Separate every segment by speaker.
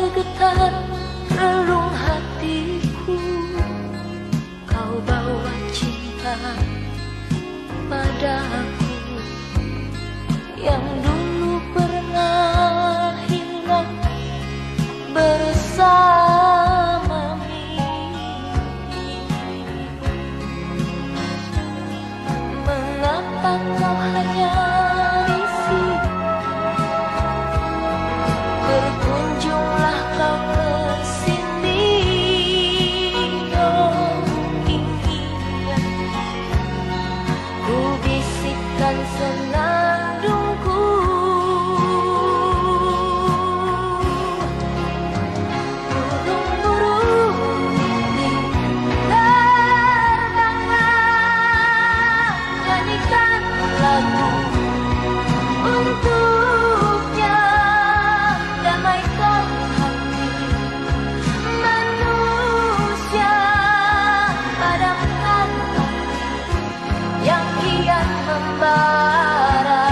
Speaker 1: bergetar relung hatiku. Kau bawa cinta padaku yang dulu pernah hilang bersama mimpi. Mengapa kau hanya risih? Berkunjunglah kau ke sini, oh ingin ku bisikkan senandungku. Burung-burung terbanglah, nyanyikan lagu untuknya, damaikan hati manusia, padamkan api yang kian membara.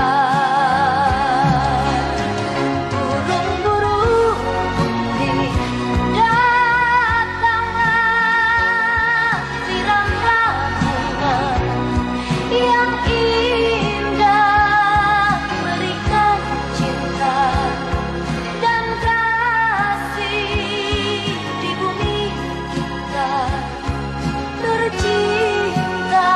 Speaker 1: Burung-burung putih datanglah, siramlah bunga yang indah, berikan cinta dan kasih di bumi kita tercinta.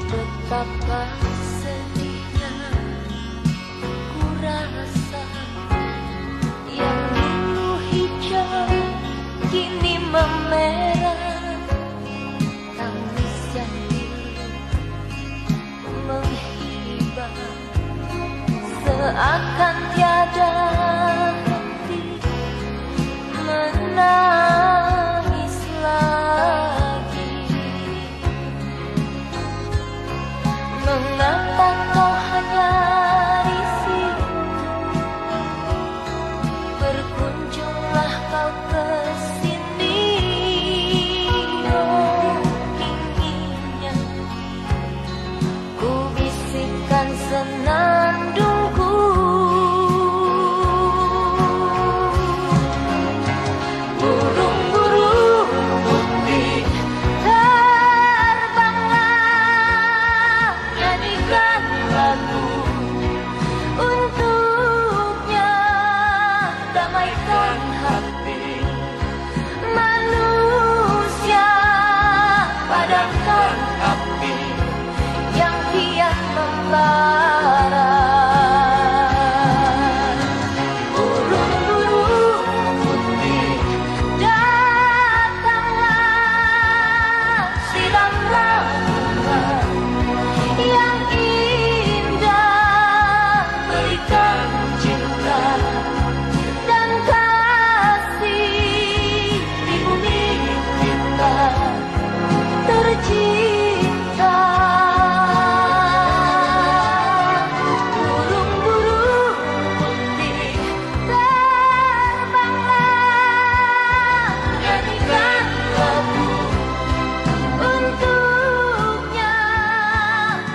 Speaker 1: Betapa sedihnya ku rasa, yang dulu hijau kini memerah, tangis yang dulu menghibah, seakan tiada henti menangis lagi. Mengapa kau hanya risih? Berkunjunglah kau ke sini, oh inginnya ku bisikkan senandungku. Burung-burung putih terbanglah, nyanyikan lagu untuknya, damaikan hati manusia, padamkan api yang kian membara. Burung-burung putih datanglah, siramlah bunga yang indah, berikan cinta dan kasih di bumi kita tercinta. Burung-burung putih terbanglah, nyanyikan lagu untuknya,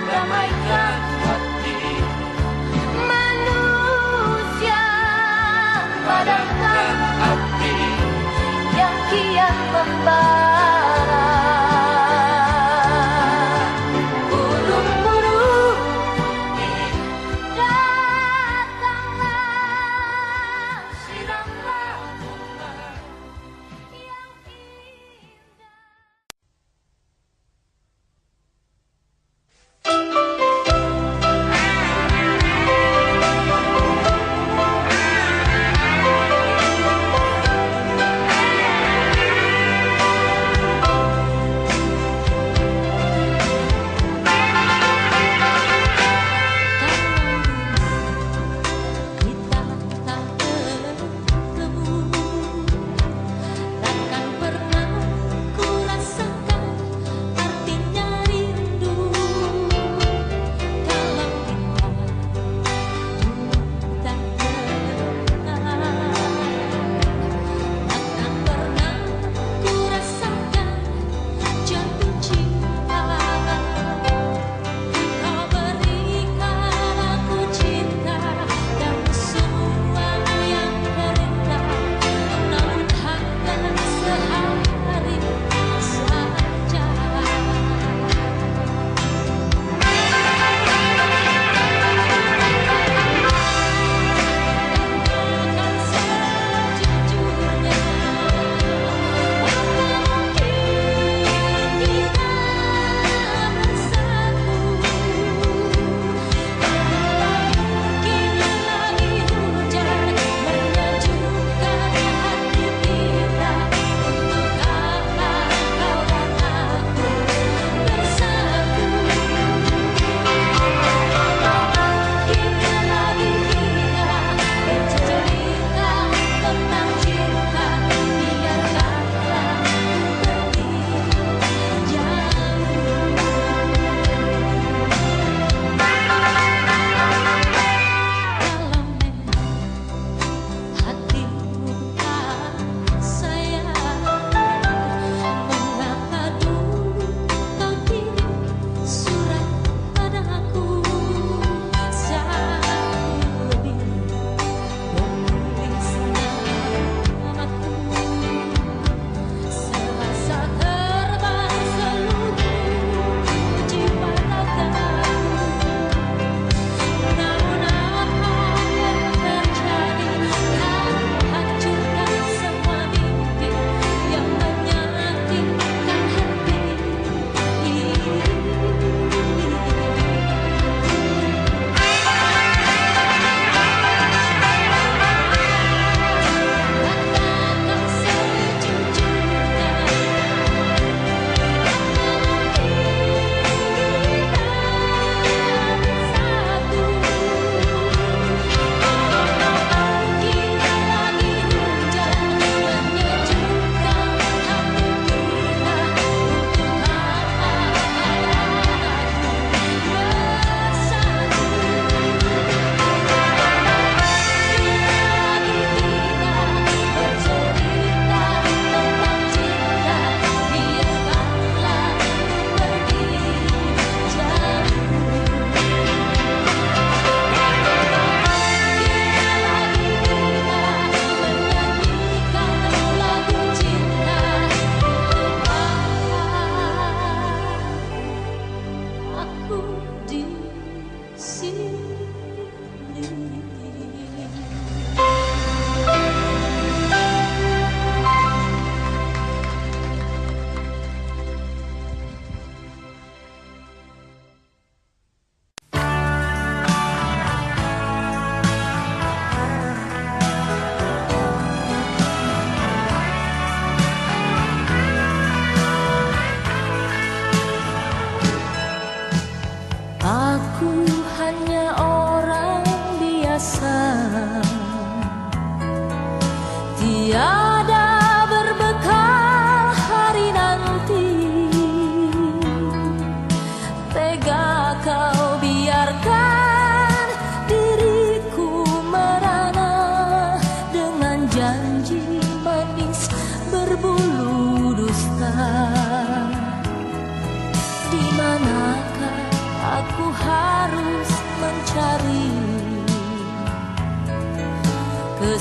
Speaker 1: damaikan hati manusia, padamkan api yang kian membara. Burung-burung putih datanglah, siramlah bunga yang indah.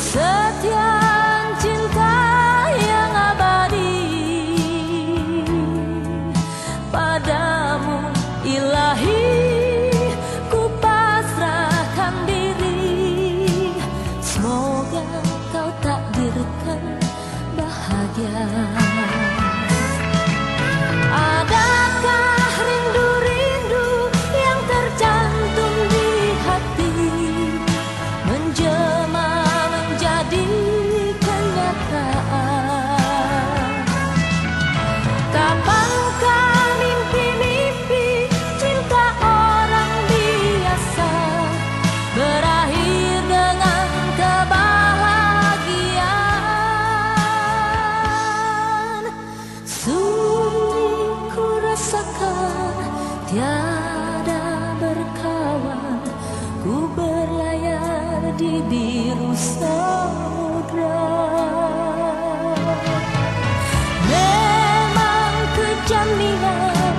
Speaker 2: kesetiaan cinta yang abadi padamu ilahi, ku pasrahkan diri. Semoga kau takdirkan bahagia. Adakah rindu-rindu yang tercantum di hati menjelma menjadi kenyataan? Kapankah mimpi-mimpi cinta orang biasa berakhir dengan kebahagiaan? Sunyi ku rasakan tiada berkawan, ku berlayar di biru samudra. Memang kejam niat,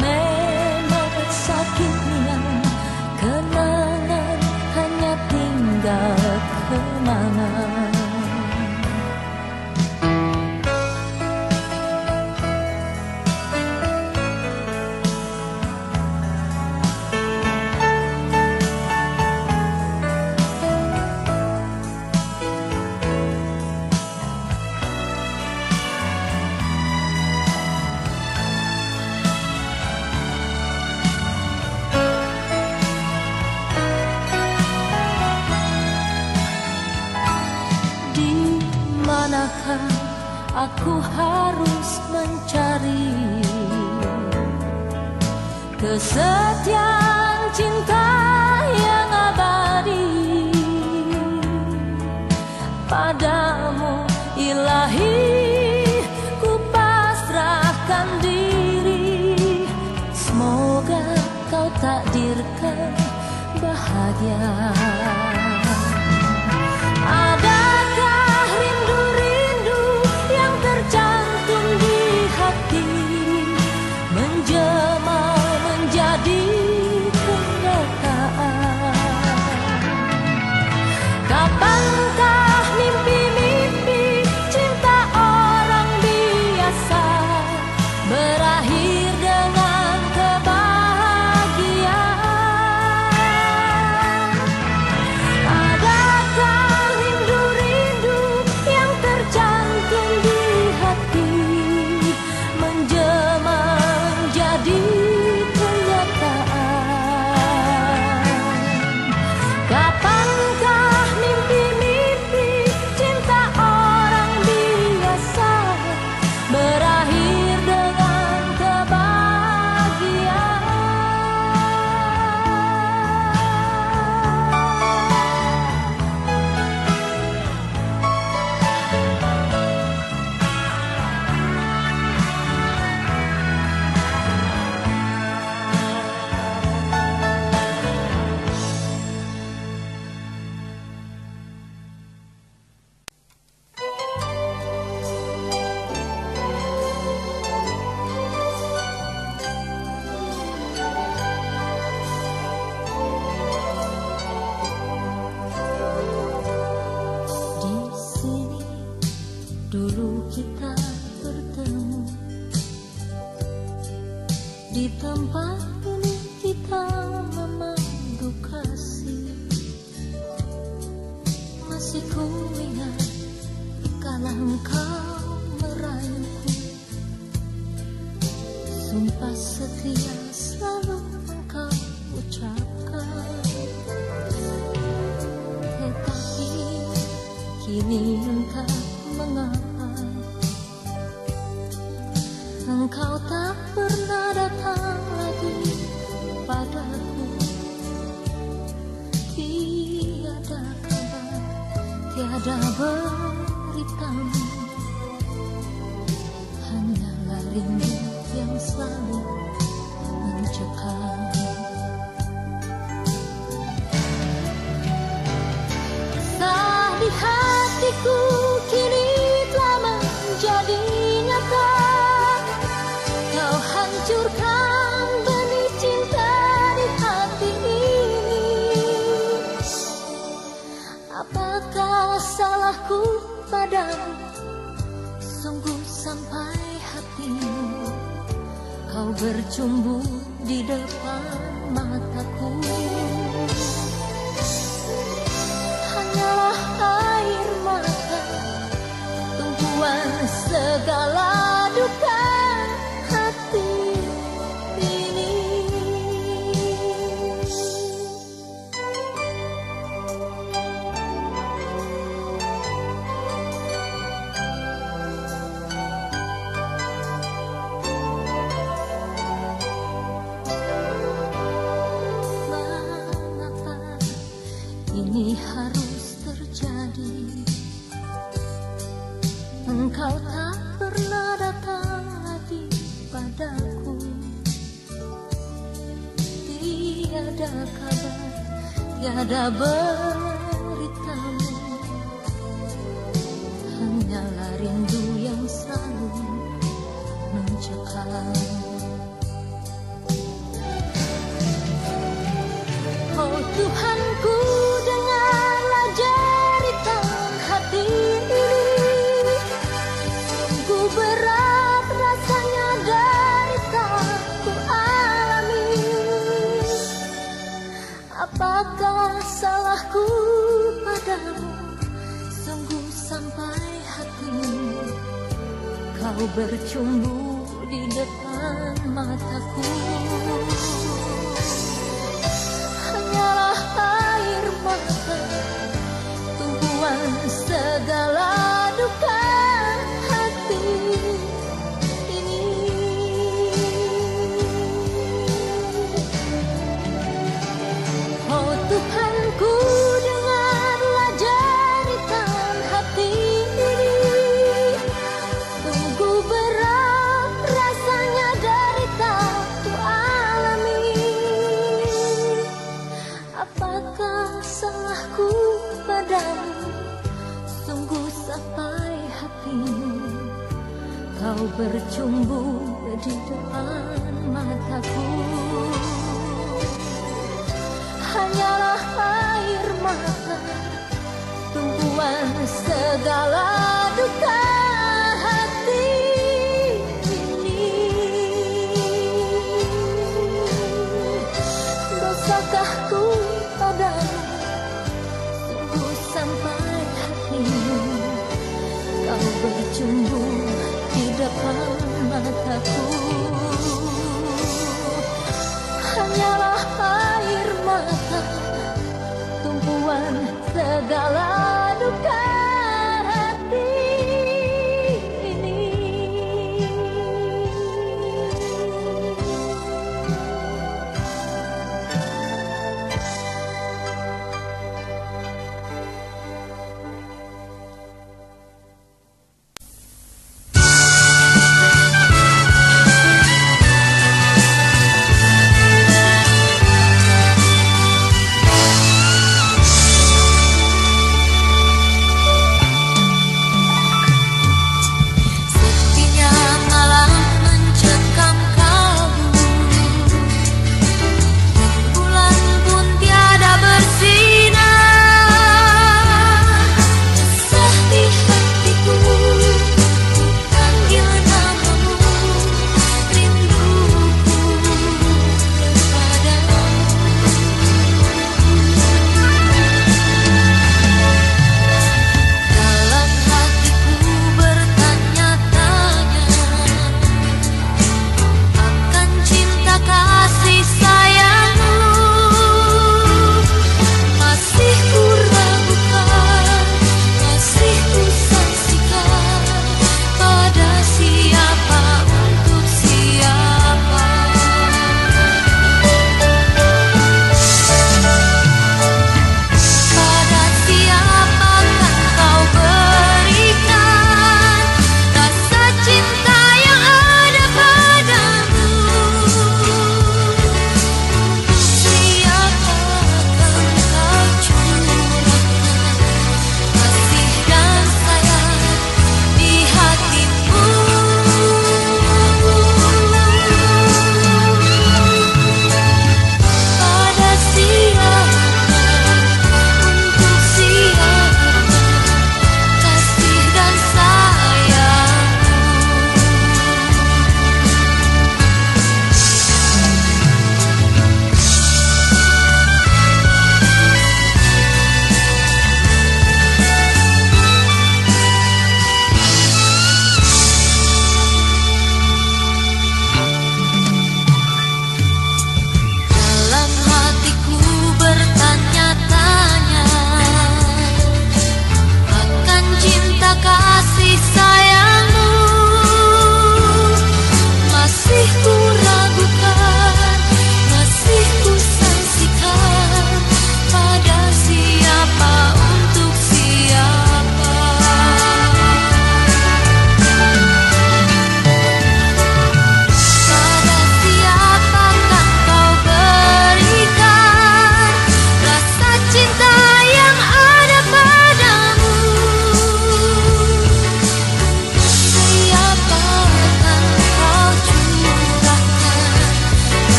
Speaker 2: memang sakit niat, kenangan hanya tinggal kenangan. Di manakah aku harus mencari kesetiaan cinta yang abadi padamu ilahi, ku pasrahkan diri. Semoga kau takdirkan bahagia. Adakah rindu-rindu yang tercantum di hati menjelma menjadi kenyataan? Kapankah mimpi-mimpi cinta orang biasa berakhir dengan kebahagiaan? Adakah rindu-rindu yang tercantum di hati menjelma menjadi kenyataan? Kapankah mimpi-mimpi cinta orang biasa berakhir dengan kebahagiaan? Di sini dulu kita bertemu, di tempat ini kita memandu kasih. Masih ku ingat kala engkau merayuku, sumpah setia selalu engkau ucapkan. Tetapi kini entah mengapa engkau tak pernah datang lagi padaku. Tiada kabar, tiada beritamu, hanyalah rindu yang selalu mencekam. Kisah di hatiku kini telah menjadi nyata. Kau hancurkan benih cinta di hati ini. Apakah sungguh sampai hatimu kau bercumbu di depan mataku. Hanyalah air mata, tumpuan segala duka hati ini. Mengapa ini harus terjadi? Engkau tak pernah datang lagi padaku. Tiada kabar, tiada beritamu. Hanyalah rindu yang selalu mencekam. Oh Tuhanku, dengarlah jeritan hati ini. Sungguh berat rasanya derita ku alami. Apakah salahku padamu? Sungguh sampai hatimu kau bercumbu di depan mataku. Hanyalah air mata, tumpuan segala duka hati ini. Oh Tuhanku, dengarlah jeritan hati ini. Sungguh berat rasanya derita ku alami. Apakah salahku padamu? Sungguh sampai hatimu kau bercumbu di depan mataku. Hanyalah air mata, tumpuan segala duka hati ini. Dosakah ku padamu? Sungguh sampai hatimu kau bercumbu di depan mataku. Hanyalah air mata, tumpuan segala duka hati ini.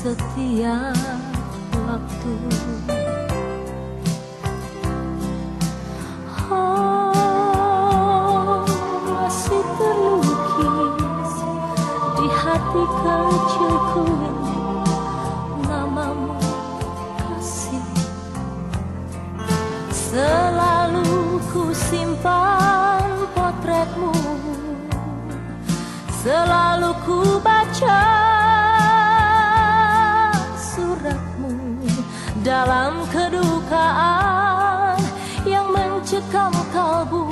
Speaker 2: setiap waktu. Oh, masih terlukis di hati kecilku ini namamu kasih. Selalu ku simpan potretmu, selalu ku baca suratmu dalam kedukaan yang mencekam kalbu.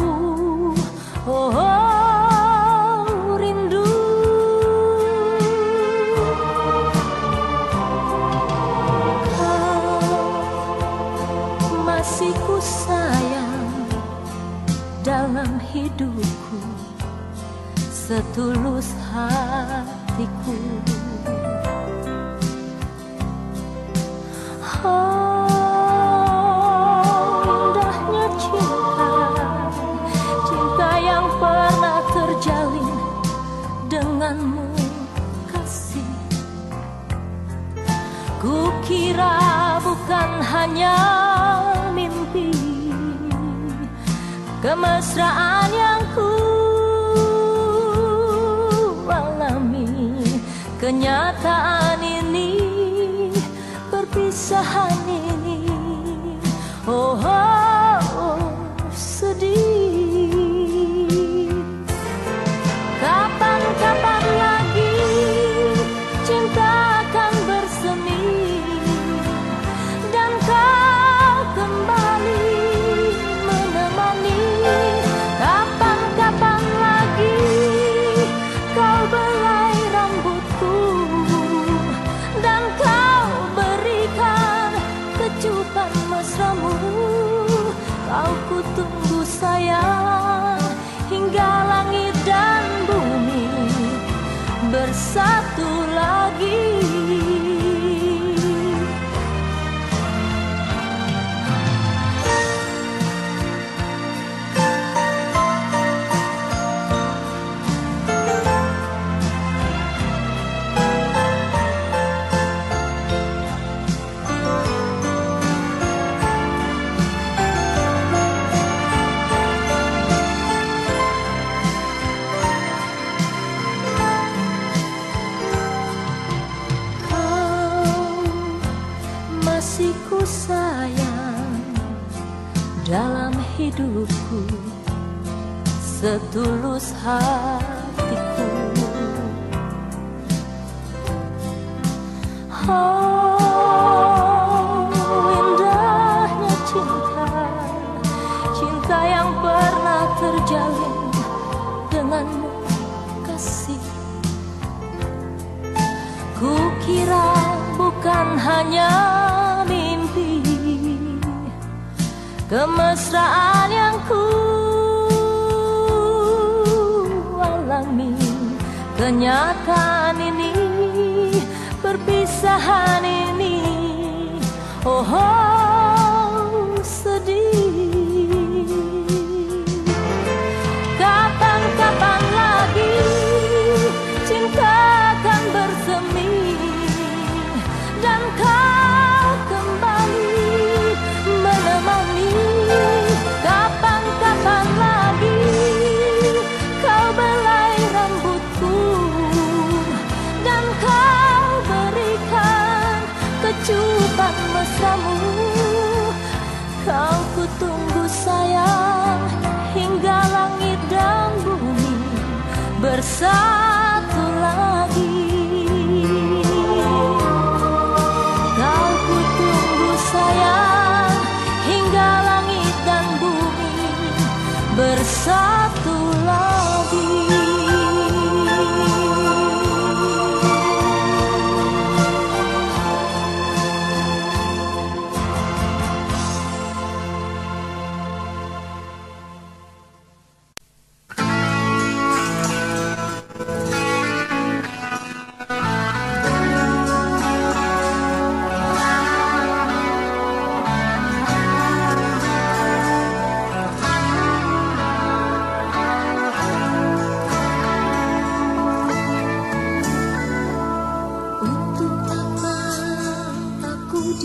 Speaker 2: Oh, oh, rindu. Kau masih ku sayang dalam hidupku, setulus hatiku. Oh, indahnya cinta, cinta yang pernah terjalin denganmu kasih. Kukira bukan hanya mimpi, kemesraan yang ku alami. Kenyataan ini, perpisahan ini, oh, oh, oh, sedih. Kapan-kapan lagi cinta akan bersemi dan kau kembali menemani. Kapan-kapan lagi kau belai rambutku dan kau berikan kecupan mesramu. Kau ku tunggu sayang hingga langit dan bumi bersatu lagi. Masih ku sayang dalam hidupku, setulus hatiku. Oh, indahnya cinta, cinta yang pernah terjalin denganmu kasih. Kukira bukan hanya mimpi, kemesraan yang ku alami. Kenyataan ini, perpisahan ini, oh, oh, sedih. Kapan-kapan lagi cinta akan bersemi dan kau kembali menemani. Kapan-kapan lagi kau belai rambutku dan kau berikan kecupan mesramu. Kau ku tunggu sayang hingga langit dan bumi bersatu lagi. Kau ku tunggu sayang hingga langit dan bumi bersatu lagi.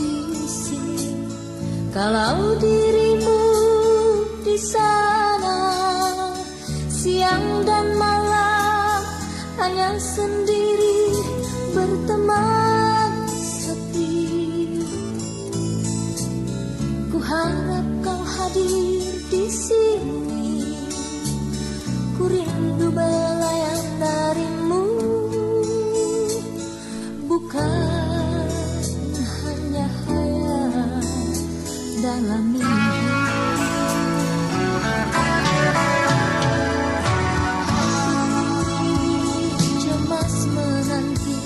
Speaker 2: di sini. Kalau dirimu di sana, siang dan malam hanya sendiri berteman sepi. Ku harap kau hadir di sini. Ku rindu belayan darimu, bukan hanya hayal dalam mimpi. Hati cemas menanti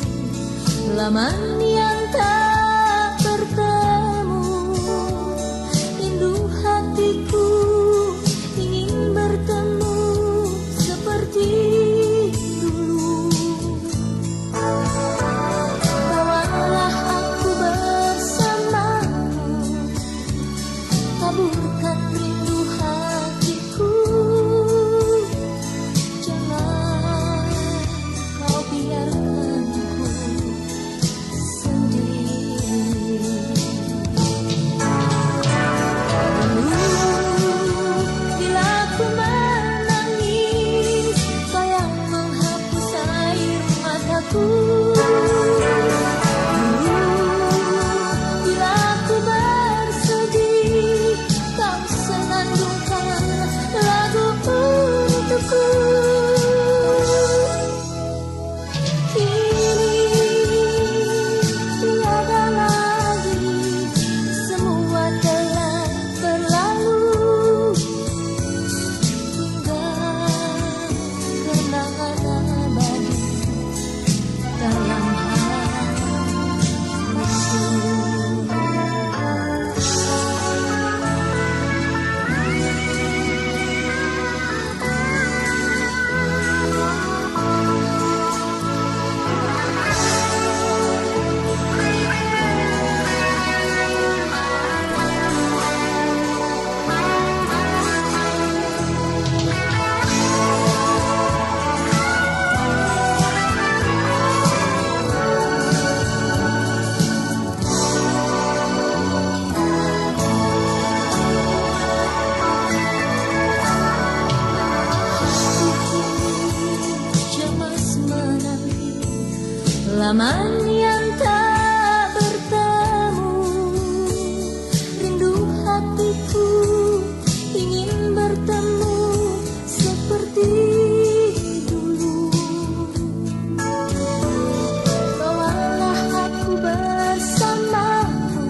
Speaker 2: laman yang tak bertemu. Rindu hatiku ingin bertemu seperti dulu. Bawalah aku bersamamu, taburkan rindu hatiku. Jangan kau biarkan ku sendiri. Bila ku menangis, kau yang menghapus air mataku. Bila ku bersedih, kau senandungkan lagu untukku. Kini tiada lagi, semua telah berlalu. Tinggal kenangan abadi dalam cemas menanti laman yang tak bertemu. Rindu hatiku ingin bertemu seperti dulu. Bawalah aku bersamamu,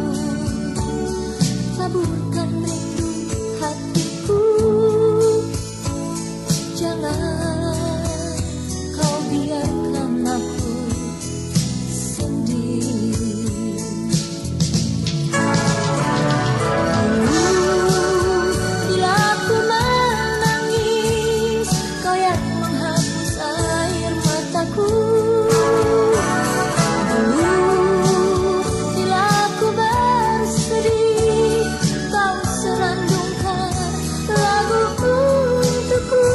Speaker 2: taburkan rindu hatiku. Jangan kau biarkan aku sendiri. Bila aku menangis, kau yang menghapus air mataku. Bila aku bersedih, kau serandungkan lagu untukku.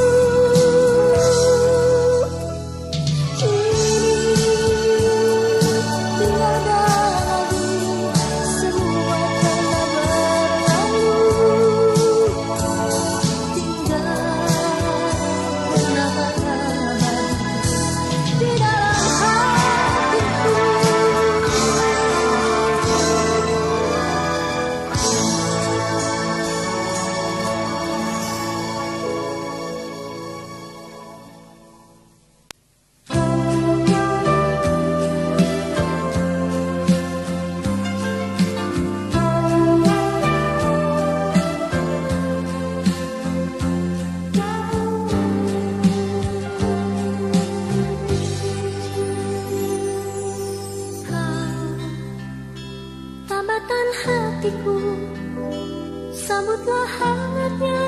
Speaker 2: Tambatan hatiku, sambutlah hangatnya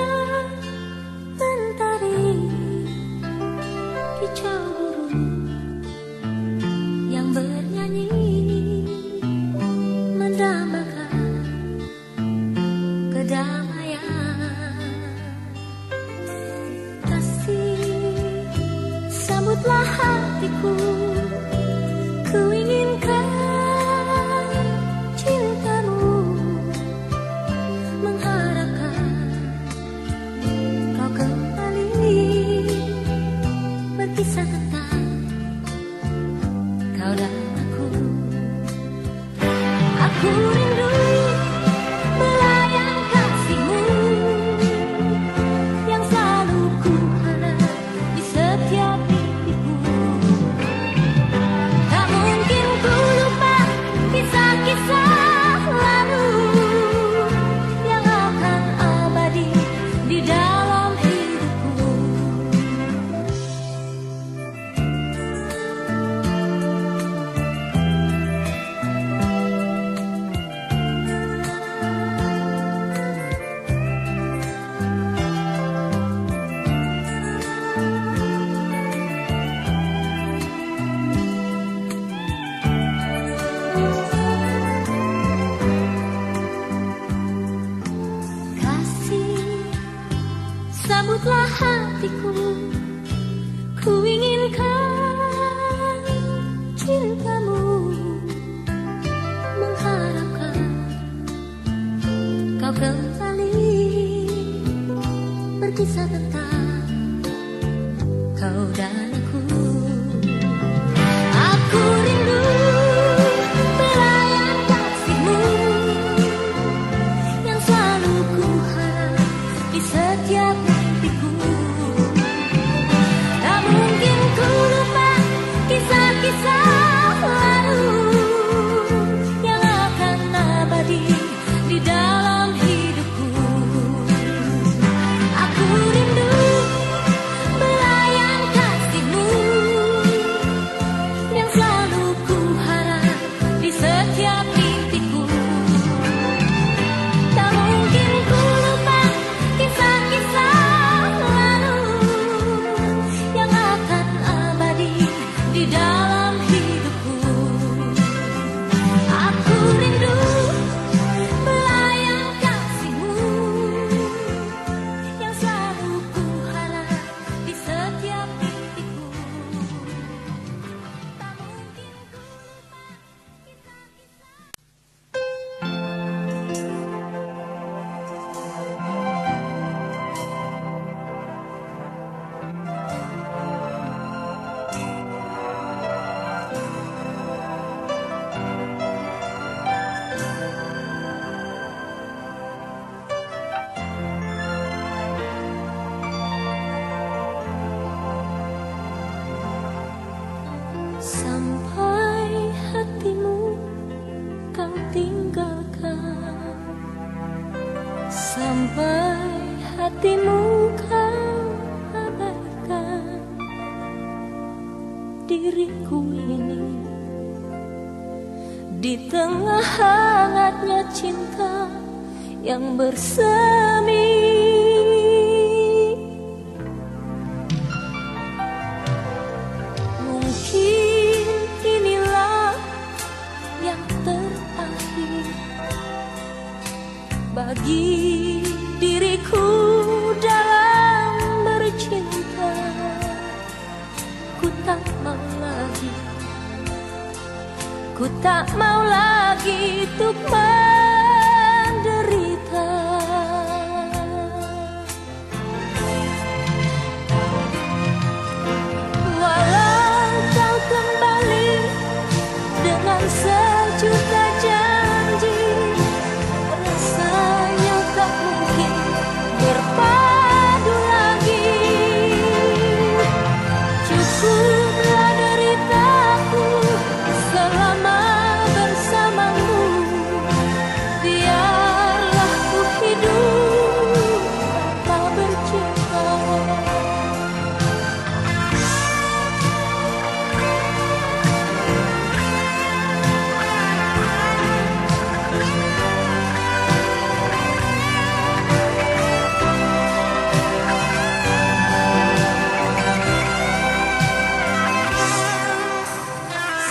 Speaker 2: mentari. Kicau burung yang bernyanyi mendambakan kedamaian. Kasih, sambutlah hatiku, ku inginkan cinta Lembutlah hatiku, ku inginkan cintamu, mengharapkan kau kembali, berkisah tentang kau dan aku. Aku rindu pelayan kasihmu yang selalu ku harap di setiap mimpiku. Tak mungkin ku lupa kisah-kisah lalu yang akan abadi di dalam hidupku. Aku rindu pelayan kasihmu yang selalu ku harap di setiap mimpiku. Tak mungkin ku lupa kisah-kisah lalu yang akan abadi di dalam hidupku. Aku rindu pelayan kasihmu yang selalu ku harap di setiap mimpiku. Tak mungkin ku lupa kisah-kisah. Sampai hatimu kau tinggalkan, sampai hatimu kau abaikan, diriku ini di tengah hangatnya cinta yang bersemi. Mungkin inilah yang terakhir bagi diriku dalam bercinta. Ku tak mau lagi, ku tak mau lagi untuk menderita. Walau kau kembali dengan sejuta janji, rasanya tak mungkin berpadu lagi. Cukuplah deritaku selama bersamamu. Biarlah ku hidup tanpa bercinta.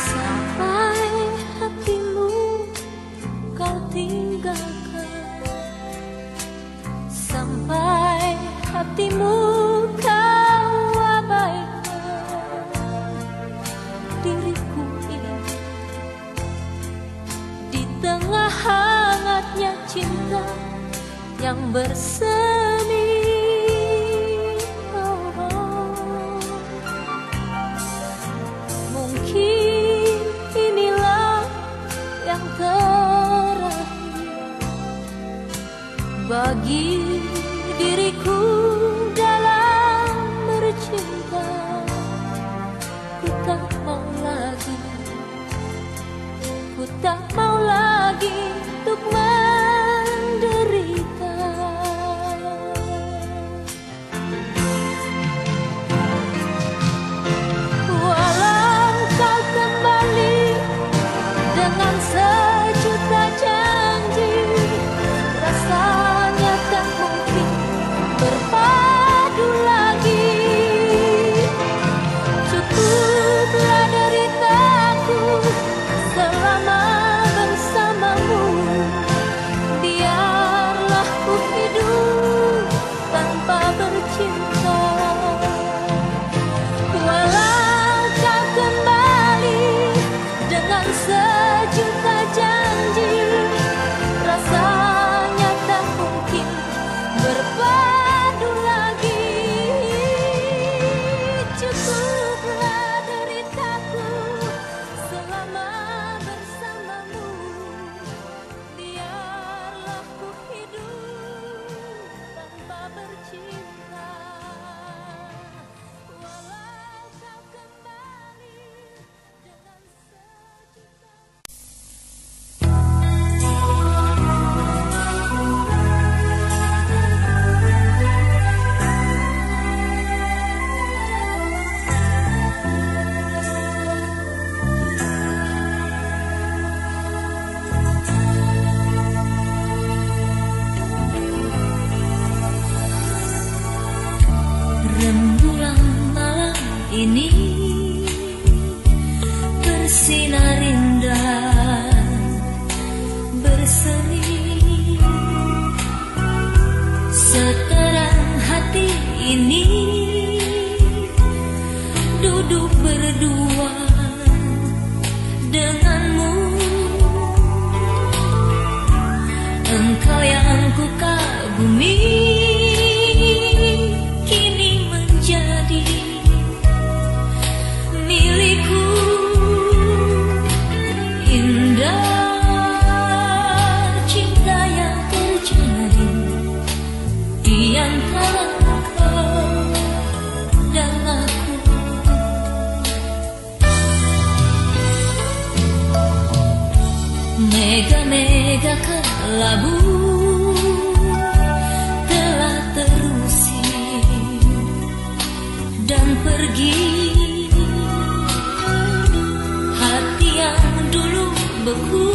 Speaker 2: Sampai hatimu kau tinggalkan, sampai hatimu kau abaikan, diriku ini di tengah hangatnya cinta yang bersemi. Mungkin inilah yang terakhir bagi diriku dalam bercinta. Ku tak mau lagi, ku tak mau lagi untuk menderita. Walau kau kembali dengan sejuta janji, rasanya tak mungkin berpadu lagi. Cukuplah deritaku selama bersamamu. Engkau yang ku kagumi kini menjadi milikku. Indah cinta yang terjadi di antara kau dan aku. Mega-mega kelabu telah terusir dan pergi. Hati yang dulu beku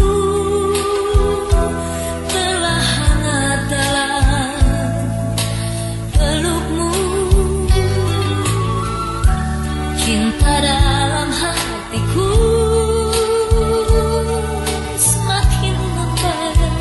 Speaker 2: telah hangat dalam pelukmu. Cinta dalam hatiku semakin membara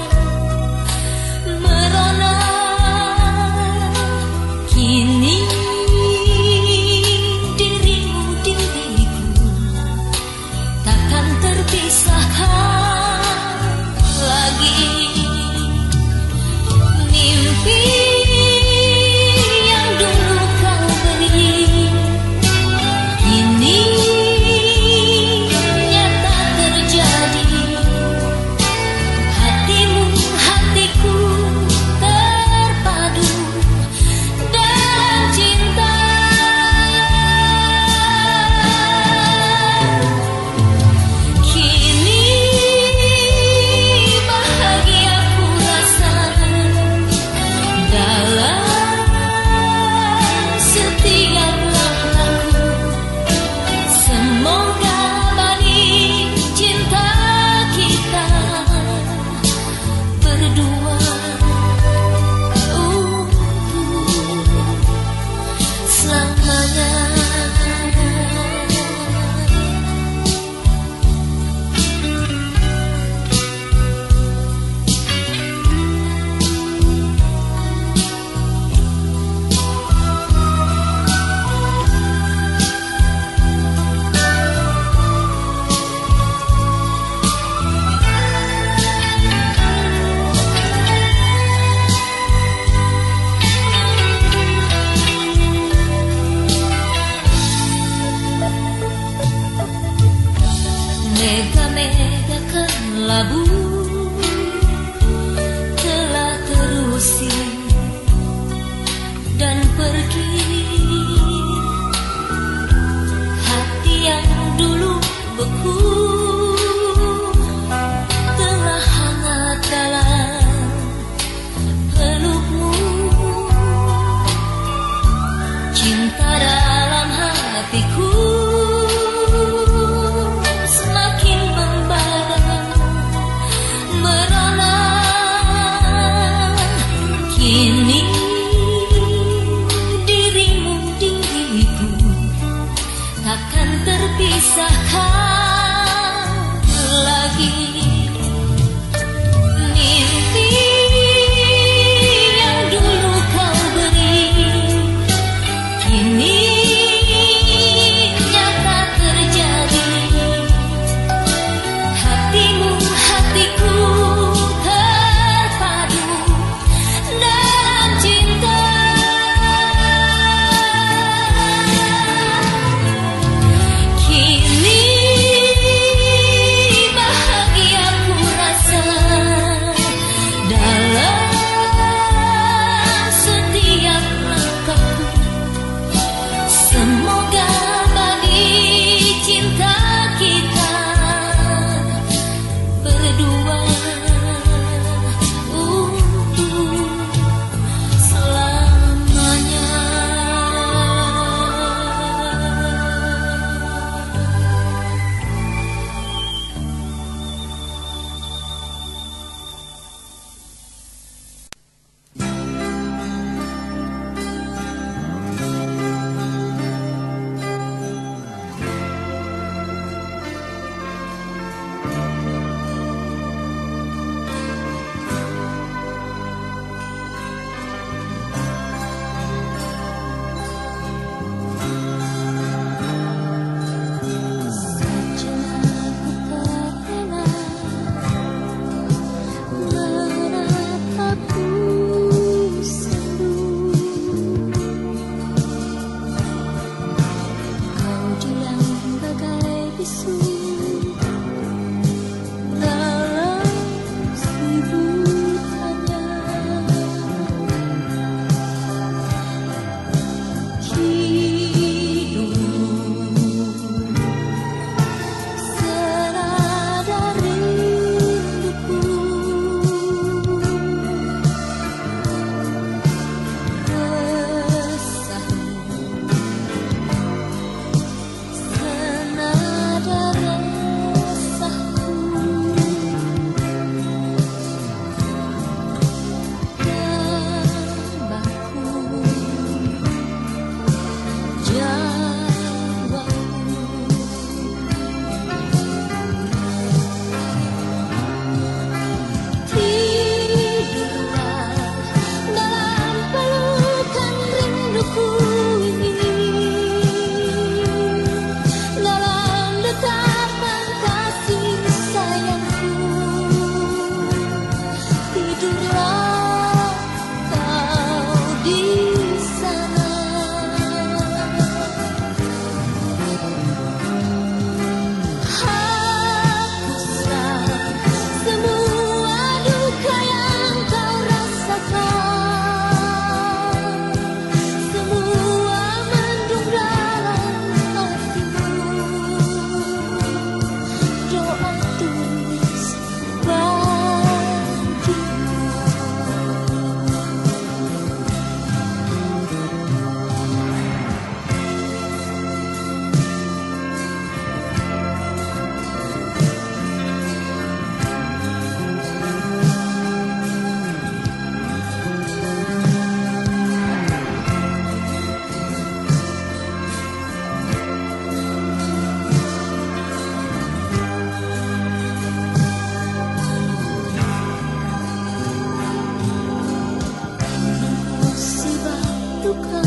Speaker 2: duka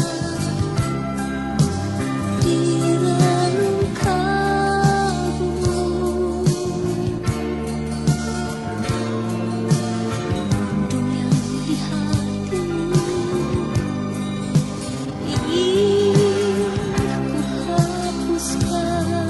Speaker 2: di relung kalbu. Dunia di hatimu ingin ku hapuskan.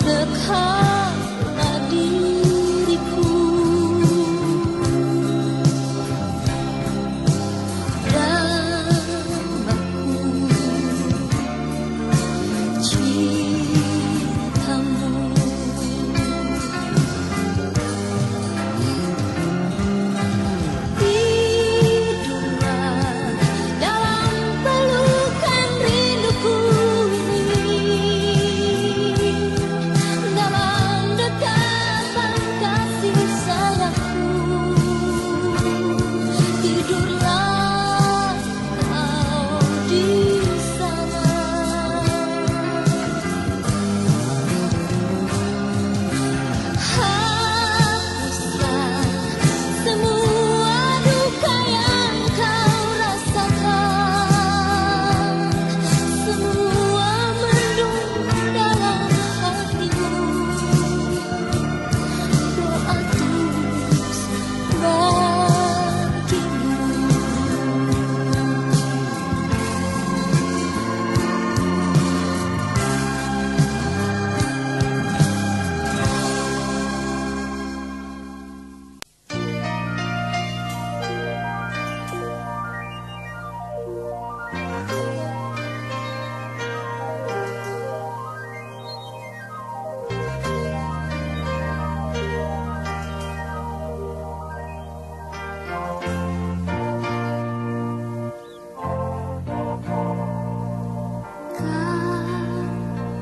Speaker 2: Dekatlah diriku dan aku cintamu. Tidurlah dalam pelukan rinduku ini, dalam dekatan kasih sayangku. Tidurlah kau di sana. Hapuslah semua duka yang kau rasakan, semua mendung dalam hatimu. Doa tulus bagimu.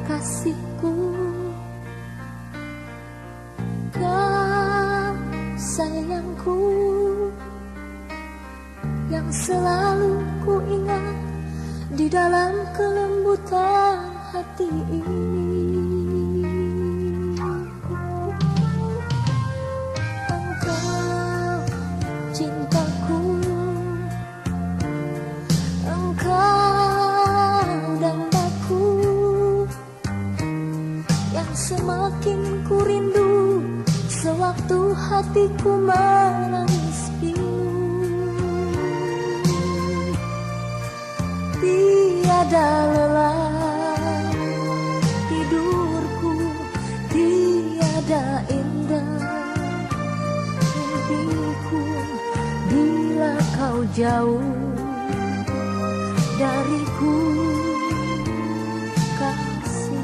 Speaker 2: Kasihku, kau sayangku, yang selalu ku ingat di dalam kelembutan hati ini. Engkau cintaku, engkau dambaku, yang semakin ku rindu sewaktu hatiku menangis pilu. Tiada lelah tidurku, tiada indah mimpiku bila kau jauh dariku, kasih.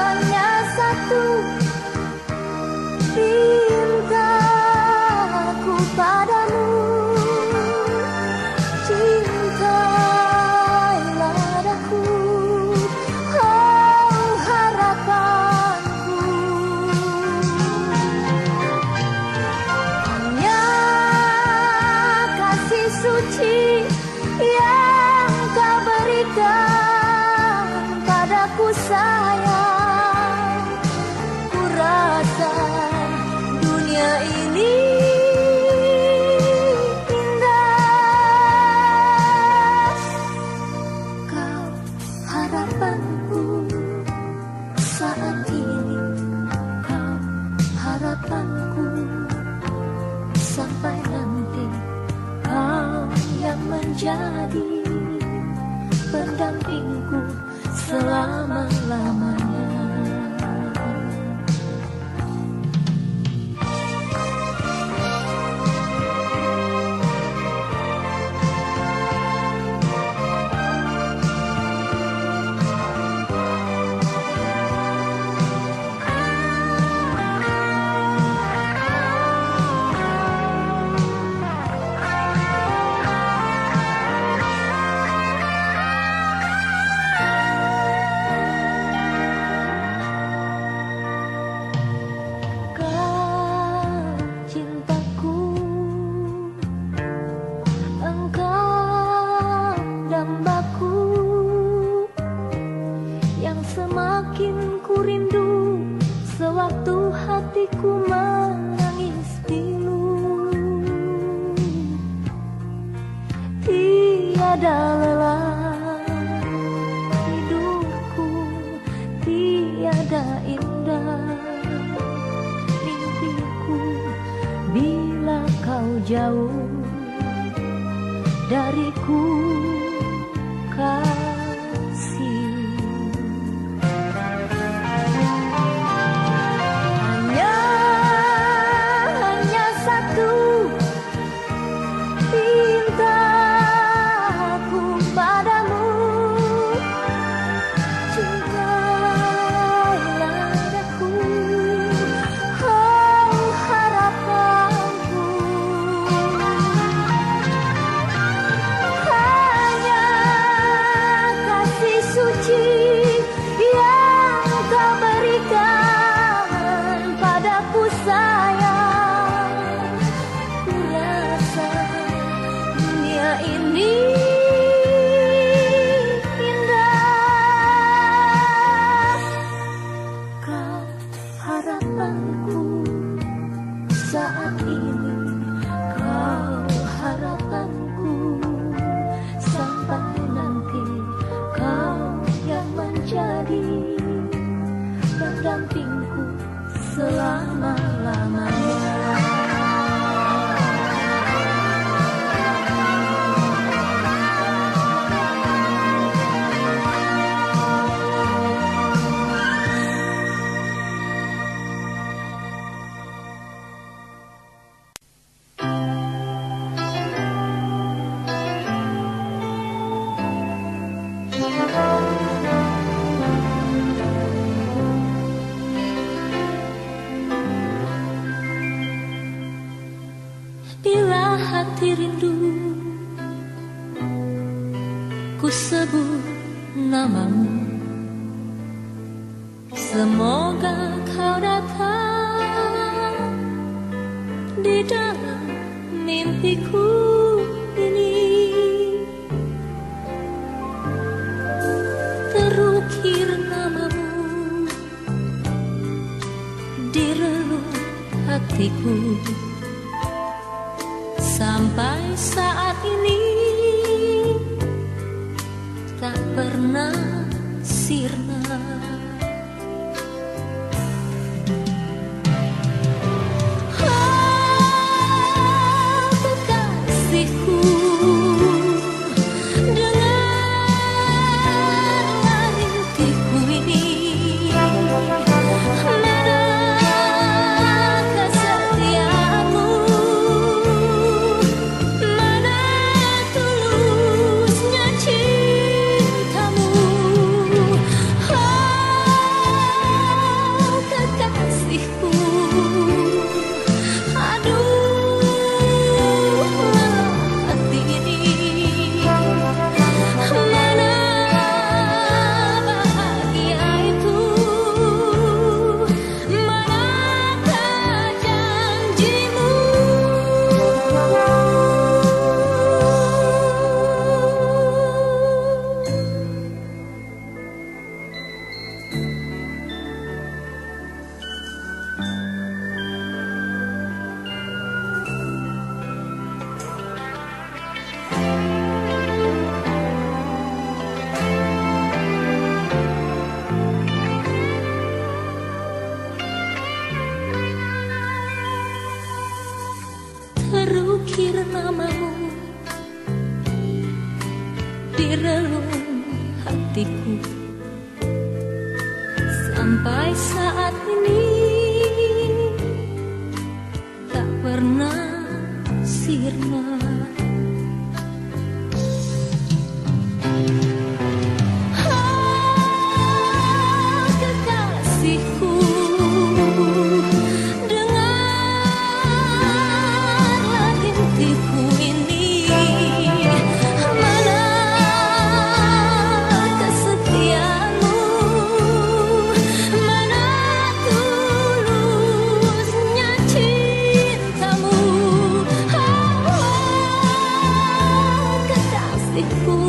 Speaker 2: Hanya satu cintaku padamu. Cintailah aku, oh harapanku. Hanya kasih suci yang kau berikan padaku sayang. Ku rasa dunia ini indah. Kau harapanku saat ini, kau harapanku sampai nanti. Kau yang menjadi pendampingku selama-lamanya. tiada lelah, tidurku tiada indah, mimpiku bila kau jauh dariku, kasih. Hanya satu cintaku padamu, cintailah aku, oh harapanku. Hanya kasih suci yang kau berikan padaku sayang. Ku rasa dunia ini indah. Kau harapanku saat ini, kau harapanku sampai nanti, kau yang menjadi pendampingku selama-lamanya. Bila hati rindu, ku sebut namamu. Semoga kau datang di dalam mimpiku ini. Terukir namamu di relung hatiku. Sampai saat ini tak pernah sirna. Oh, kekasihku, dengarlah rintiku ini. Manakah kesetiaanmu? Tulusnya cintamu, oh kekasihku. Aduh, lelah hati ini, mana bahagia itu, manakah janjimu? Terukir namamu di relung hatiku. Sampai saat ini tak pernah sirna. Oh, kekasihku, dengarlah rintiku ini. Mana kesetiaanmu? Mana tulusnya cintamu? Oh, kekasihku.